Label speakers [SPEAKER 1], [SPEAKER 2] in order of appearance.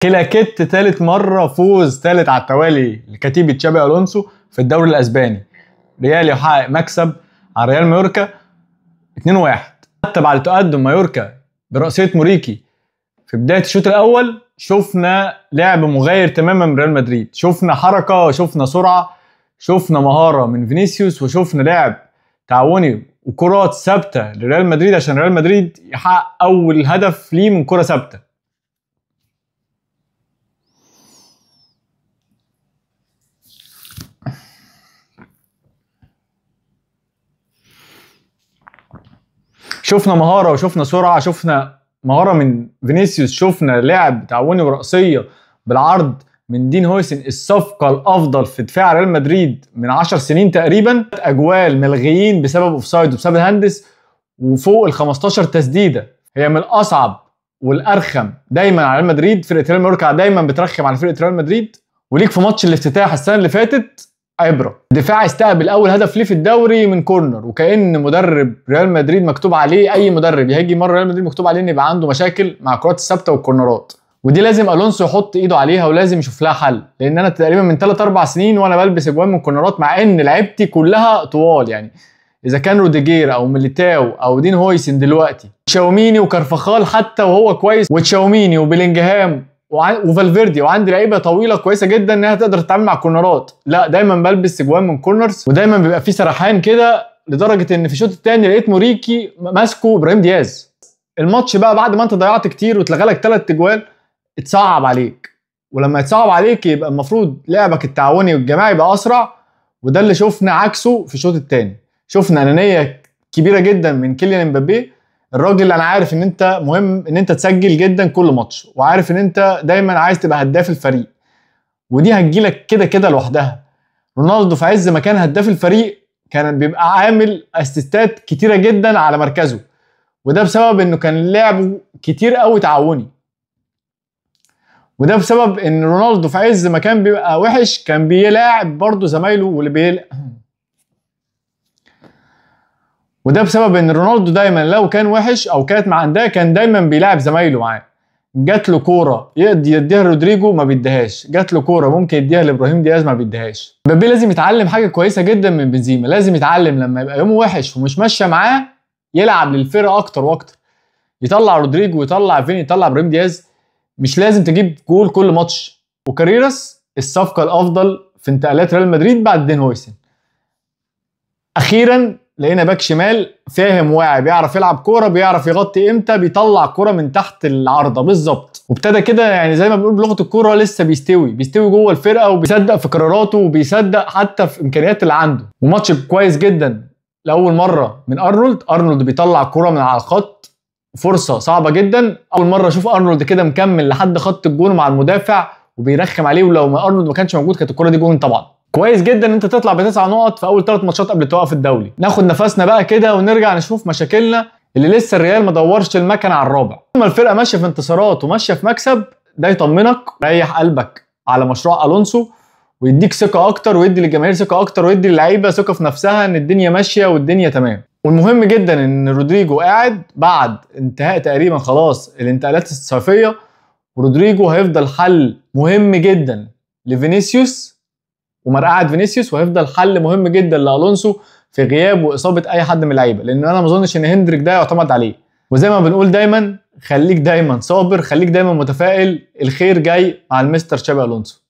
[SPEAKER 1] كلاكيت تالت مرة فوز تالت على التوالي لكتيبة تشابي ألونسو في الدوري الأسباني. ريال يحقق مكسب على ريال مايوركا 2-1. حتى بعد تقدم مايوركا برأسية موريكي في بداية الشوط الأول شفنا لعب مغاير تماما من ريال مدريد، شفنا حركة، شفنا سرعة، شفنا مهارة من فينيسيوس، وشفنا لعب تعاوني وكرات ثابتة لريال مدريد عشان ريال مدريد يحقق أول هدف ليه من كرة ثابتة. شفنا مهارة وشفنا سرعة، شفنا مهارة من فينيسيوس، شفنا لعب تعاوني ورأسية بالعرض من دين هويسن، الصفقة الأفضل في دفاع ريال مدريد من 10 سنين تقريبا. أجوال ملغيين بسبب أوفسايد وبسبب الهندس، وفوق ال 15 تسديدة. هي من الأصعب والأرخم دايما على ريال مدريد. فرقة ريال مايوركا دايما بترخم على فرقة ريال مدريد. وليك في ماتش الافتتاح السنة اللي فاتت عبرة، الدفاع استقبل اول هدف ليه في الدوري من كورنر، وكأن مدرب ريال مدريد مكتوب عليه، اي مدرب يهاجي مره ريال مدريد مكتوب عليه ان يبقى عنده مشاكل مع الكرات الثابته والكورنرات، ودي لازم الونسو يحط ايده عليها ولازم يشوف لها حل. لان انا تقريبا من 3-4 سنين وانا بلبس اجوان من الكورنرات، مع ان لعيبتي كلها طوال، يعني اذا كان روديجير او ميليتاو او دين هويسن دلوقتي، تشاوميني وكارفاخال حتى وهو كويس، وتشاوميني وبيلينجهام وفالفيردي، وعندي لعيبه طويله كويسه جدا انها تقدر تتعامل مع الكورنرات. لا، دايما بلبس اجوان من كورنرز، ودايما بيبقى في سرحان كده، لدرجه ان في الشوط الثاني لقيت موريكي ماسكه ابراهيم دياز. الماتش بقى بعد ما انت ضيعت كتير واتلغى لك 3 اجوال اتصعب عليك، ولما يتصعب عليك يبقى المفروض لعبك التعاوني والجماعي يبقى اسرع، وده اللي شفنا عكسه في الشوط الثاني. شفنا انانيه كبيره جدا من كيليان امبابي. الراجل انا عارف ان انت مهم ان انت تسجل جدا كل ماتش، وعارف ان انت دايما عايز تبقى هداف الفريق، ودي هتجيلك كده كده لوحدها. رونالدو في عز ما كان هداف الفريق كان بيبقى عامل اسيستات كتيره جدا على مركزه، وده بسبب انه كان لعبه كتير قوي تعاوني، وده بسبب ان رونالدو في عز ما كان بيبقى وحش كان بيلاعب برضه زمايله وده بسبب ان رونالدو دايما لو كان وحش او كانت مع انديه كان دايما بيلاعب زمايله معاه. جات له كوره يديها رودريجو ما بيديهاش، جات له كوره ممكن يديها لابراهيم دياز ما بيديهاش. مبابي لازم يتعلم حاجه كويسه جدا من بنزيما، لازم يتعلم لما يبقى يومه وحش ومش ماشيه معاه يلعب للفرقه اكتر واكتر، يطلع رودريجو، يطلع فيني، يطلع ابراهيم دياز. مش لازم تجيب جول كل ماتش. وكاريراس الصفقه الافضل في انتقالات ريال مدريد بعد دين هويسن. اخيرا لقينا باك شمال فاهم واعي، بيعرف يلعب كوره، بيعرف يغطي امتى، بيطلع كوره من تحت العارضه بالظبط، وابتدى كده يعني زي ما بنقول بلغه الكوره لسه بيستوي جوه الفرقه، وبيصدق في قراراته وبيصدق حتى في امكانيات اللي عنده. وماتش كويس جدا لاول مره من ارنولد بيطلع كوره من على الخط، فرصه صعبه جدا. اول مره اشوف ارنولد كده مكمل لحد خط الجون مع المدافع وبيرخم عليه، ولو ما ارنولد ما كانش موجود كانت الكوره دي جون طبعا. كويس جدا ان انت تطلع ب9 نقط في اول 3 ماتشات قبل توقف الدوري. ناخد نفسنا بقى كده ونرجع نشوف مشاكلنا اللي لسه الريال ما دورش المكنه على الرابع. لما الفرقه ماشيه في انتصارات وماشيه في مكسب ده يطمنك، ريح قلبك على مشروع الونسو، ويديك ثقه اكتر، ويدي للجماهير ثقه اكتر، ويدي للعيبه ثقه في نفسها ان الدنيا ماشيه والدنيا تمام. والمهم جدا ان رودريجو قاعد بعد انتهاء تقريبا خلاص الانتقالات الصيفيه، ورودريجو هيفضل حل مهم جدا لفينيسيوس ومرقعه فينيسيوس، وهيفضل حل مهم جدا لالونسو في غياب واصابه اي حد من اللعيبه، لان انا ما اظنش ان هندريك ده يعتمد عليه. وزي ما بنقول دايما خليك دايما صابر، خليك دايما متفائل، الخير جاي مع المستر تشابي الونسو.